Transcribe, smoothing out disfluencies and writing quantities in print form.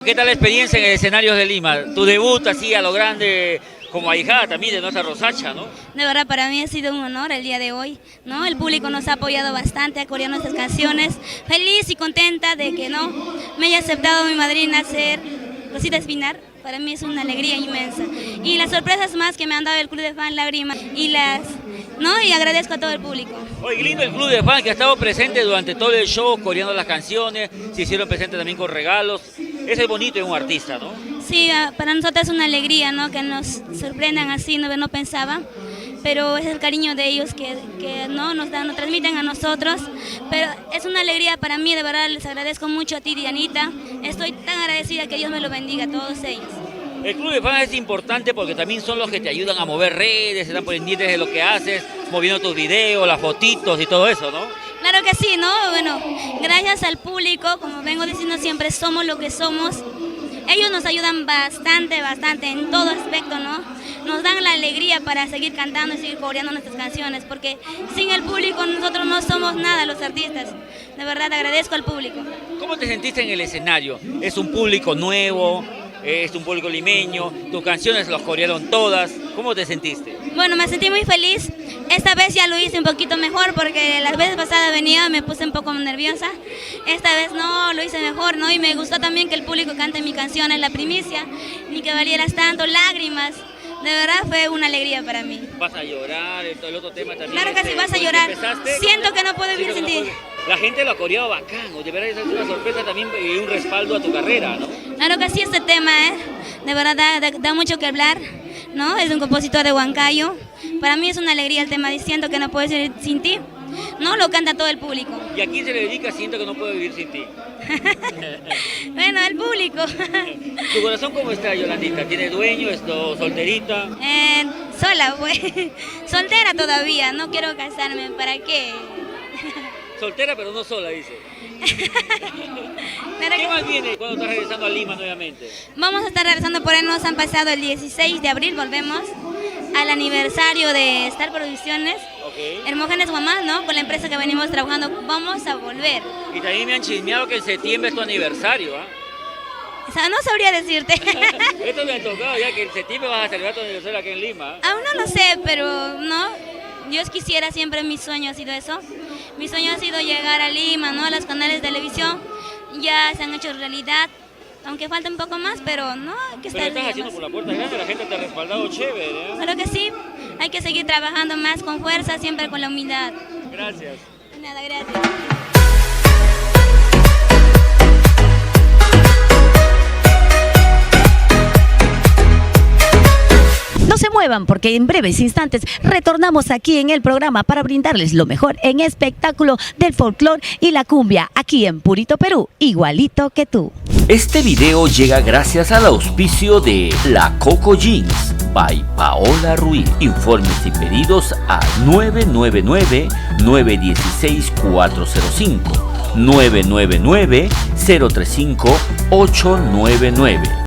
¿Qué tal la experiencia en el escenario de Lima? Tu debut así a lo grande, como ahijada también de nuestra Rosacha, ¿no? De verdad, para mí ha sido un honor el día de hoy, ¿no? El público nos ha apoyado bastante a corear nuestras canciones. Feliz y contenta de que, ¿no?, me haya aceptado mi madrina ser Rosita Espinar. Para mí es una alegría inmensa. Y las sorpresas más que me han dado el Club de Fan Lágrimas y ¿no? Y agradezco a todo el público. Oye, lindo el Club de Fan que ha estado presente durante todo el show, coreando las canciones, se hicieron presentes también con regalos. Eso es bonito en un artista, ¿no? Sí, para nosotros es una alegría, ¿no?, que nos sorprendan así, no pensaba, pero es el cariño de ellos que ¿no?, nos transmiten a nosotros, pero es una alegría para mí, de verdad les agradezco mucho a ti, Dianita, estoy tan agradecida, que Dios me lo bendiga a todos ellos. El Club de Fan es importante porque también son los que te ayudan a mover redes, están pendientes de lo que haces, moviendo tus videos, las fotitos y todo eso, ¿no? Claro que sí, ¿no? Bueno, gracias al público, como vengo diciendo siempre, somos lo que somos. Ellos nos ayudan bastante en todo aspecto, ¿no? Nos dan la alegría para seguir cantando y seguir coreando nuestras canciones, porque sin el público nosotros no somos nada, los artistas. De verdad agradezco al público. ¿Cómo te sentiste en el escenario? ¿Es un público nuevo? ¿Es un público limeño? ¿Tus canciones las corearon todas? ¿Cómo te sentiste? Bueno, me sentí muy feliz. Esta vez ya lo hice un poquito mejor porque las veces pasadas venía, me puse un poco nerviosa. Esta vez no, lo hice mejor, ¿no? Y me gustó también que el público cante mi canción en la primicia, ni que valieras tanto, lágrimas. De verdad fue una alegría para mí. ¿Vas a llorar? El otro tema también. Claro que sí, vas a llorar. Siento que no puedo vivir sin ti. La gente lo ha coreado bacán, de verdad es una sorpresa también y un respaldo a tu carrera, ¿no? Claro que sí, este tema, de verdad da mucho que hablar, ¿no? Es un compositor de Huancayo. Para mí es una alegría el tema de Siento que no puedo vivir sin ti, ¿no? Lo canta todo el público. ¿Y a quién se le dedica Siento que no puedo vivir sin ti? Bueno, al público. ¿Tu corazón cómo está, Yolandita? ¿Tiene dueño? ¿Es solterita? Sola, pues. Soltera todavía, no quiero casarme, ¿para qué? Soltera pero no sola, dice. ¿Qué más viene cuando estás regresando a Lima nuevamente? Vamos a estar regresando por ahí, nos han pasado el 16 de abril, volvemos al aniversario de Star Producciones. Okay. Hermógenes Guamán, ¿no? Con la empresa que venimos trabajando, vamos a volver. Y también me han chismeado que en septiembre es tu aniversario, ¿ah? O sea, no sabría decirte. Esto me ha tocado ya, que en septiembre vas a celebrar tu aniversario aquí en Lima. Aún no lo sé, pero no. Dios quisiera, siempre mi sueño ha sido eso. Mi sueño ha sido llegar a Lima, ¿no? A los canales de televisión. Ya se han hecho realidad, aunque falta un poco más, pero no hay que estar. Pero estás haciendo por la puerta grande, la gente te ha respaldado chévere, ¿eh? Claro que sí, hay que seguir trabajando más con fuerza, siempre con la humildad. Gracias. De nada, gracias. No se muevan porque en breves instantes retornamos aquí en el programa para brindarles lo mejor en espectáculo del folclore y la cumbia aquí en Purito Perú, igualito que tú. Este video llega gracias al auspicio de La Coco Jeans by Paola Ruiz. Informes y pedidos a 999-916-405, 999-035-899.